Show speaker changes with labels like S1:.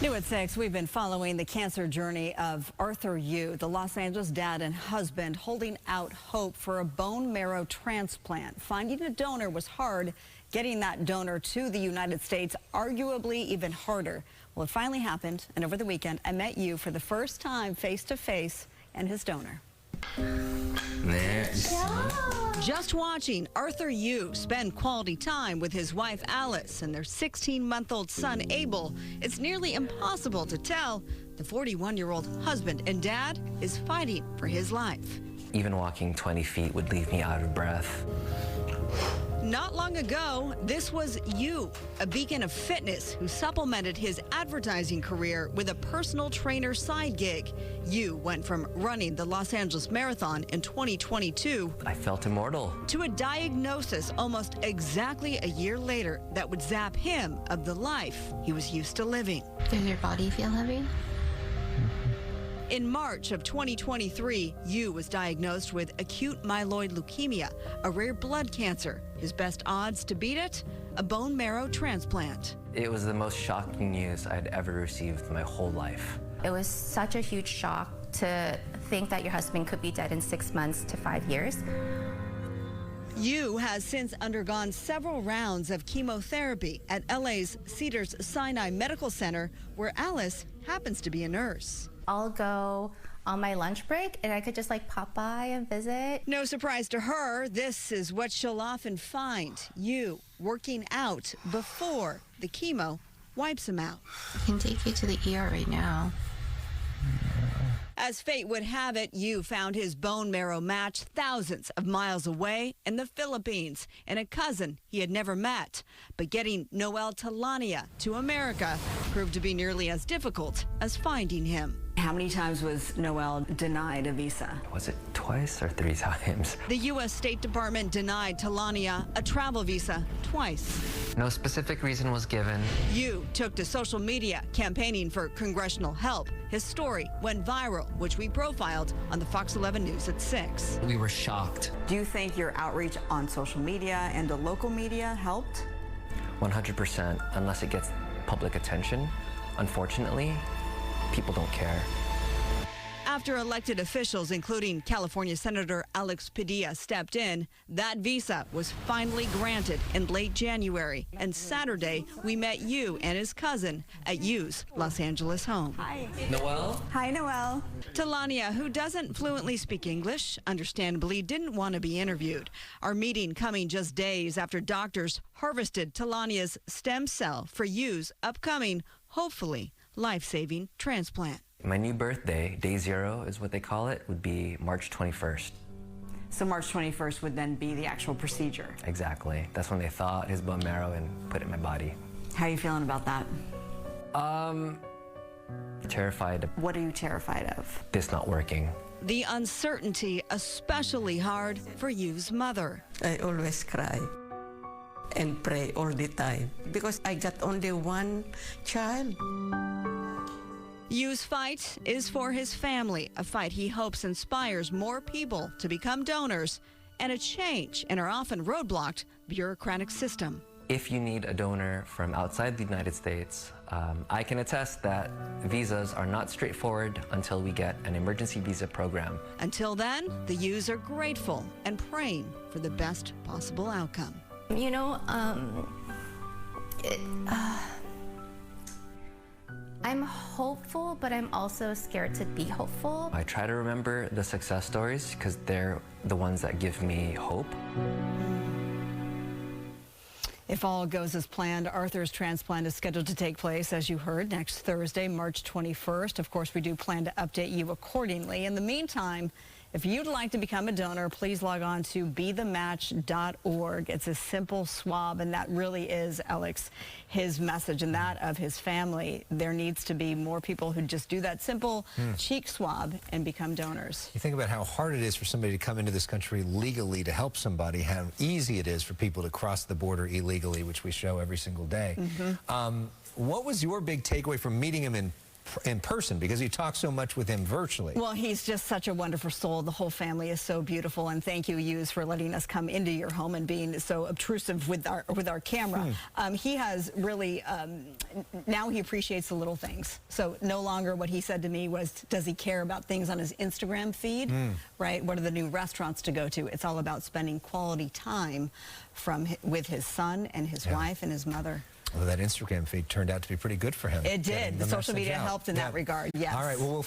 S1: New at 6, we've been following the cancer journey of Arthur Yu, the Los Angeles dad and husband, holding out hope for a bone marrow transplant. Finding a donor was hard. Getting that donor to the United States, arguably even harder. Well, it finally happened, and over the weekend, I met Yu for the first time face-to-face and his donor. Just watching Arthur Yu spend quality time with his wife Alice and their 16-month-old son Abel, it's nearly impossible to tell the 41-year-old husband and dad is fighting for his life.
S2: Even walking 20 feet would leave me out of breath.
S1: Not long ago, this was Yu, a beacon of fitness who supplemented his advertising career with a personal trainer side gig. Yu went from running the Los Angeles Marathon in 2022
S2: I felt immortal.
S1: to a diagnosis almost exactly a year later that would zap him of the life he was used to living.
S3: Does your body feel heavy?
S1: In March of 2023, Yu was diagnosed with acute myeloid leukemia, a rare blood cancer. His best odds to beat it? A bone marrow transplant.
S2: It was the most shocking news I'd ever received my whole life.
S3: It was such a huge shock to think that your husband could be dead in 6 months to 5 years.
S1: Yu has since undergone several rounds of chemotherapy at LA's Cedars-Sinai Medical Center, where Alice happens to be a nurse.
S3: I'll go on my lunch break and I could just like pop by and visit.
S1: No surprise to her, this is what she'll often find. Yu working out before the chemo wipes him out.
S3: I can take you to the ER right now.
S1: As fate would have it, Yu found his bone marrow match thousands of miles away in the Philippines and a cousin he had never met. But getting Noel Talania to America proved to be nearly as difficult as finding him. How many times was Noel denied a visa?
S2: Was it twice or 3 times?
S1: The U.S. State Department denied Talania a travel visa twice.
S2: No specific reason was given.
S1: Yu took to social media campaigning for congressional help. His story went viral, which we profiled on the Fox 11 News at 6.
S2: We were shocked.
S1: Do you think your outreach on social media and the local media helped?
S2: 100%, unless it gets public attention. Unfortunately, people don't care.
S1: After elected officials, including California Senator Alex Padilla, stepped in, that visa was finally granted in late January. And Saturday, we met Yu and his cousin at Yu's Los Angeles home.
S4: Hi.
S2: Noel?
S4: Hi, Noel.
S1: Talania, who doesn't fluently speak English, understandably didn't want to be interviewed. Our meeting coming just days after doctors harvested Talania's stem cell for Yu's upcoming, hopefully, life-saving transplant.
S2: My new birthday, day 0 is what they call it, would be March 21st.
S4: So March 21st would then be the actual procedure.
S2: Exactly. That's when they thawed his bone marrow and put it in my body.
S4: How are you feeling about that?
S2: Terrified.
S4: What are you terrified of?
S2: This not working.
S1: The uncertainty especially hard for Yu's mother.
S5: I always cry and pray all the time because I got only one child.
S1: Yu's fight is for his family, a fight he hopes inspires more people to become donors and a change in our often roadblocked bureaucratic system.
S2: If you need a donor from outside the United States, I can attest that visas are not straightforward until we get an emergency visa program.
S1: Until then, the Yus are grateful and praying for the best possible outcome.
S3: You know, I'm hopeful, but I'm also scared to be hopeful.
S2: I try to remember the success stories because they're the ones that give me hope.
S1: If all goes as planned, Arthur's transplant is scheduled to take place, as you heard, next Thursday, March 21st. Of course, we do plan to update you accordingly. In the meantime, if you'd like to become a donor, please log on to bethematch.org. It's a simple swab, and that really is, Alex, his message and that of his family. There needs to be more people who just do that simple cheek swab and become donors.
S6: You think about how hard it is for somebody to come into this country legally to help somebody, how easy it is for people to cross the border illegally, which we show every single day. What was your big takeaway from meeting him in in person because you talk so much with him virtually.
S1: Well, he's just such a wonderful soul. The whole family is so beautiful, and thank you, Hughes, for letting us come into your home and being so obtrusive with our camera. He has really now he appreciates the little things. So no longer what he said to me was, does he care about things on his Instagram feed? Right? What are the new restaurants to go to? It's all about spending quality time with his son and his wife and his mother.
S6: Well, that Instagram feed turned out to be pretty good for him.
S1: It did. The social media helped in that regard. Yes.
S6: All right. Well, we'll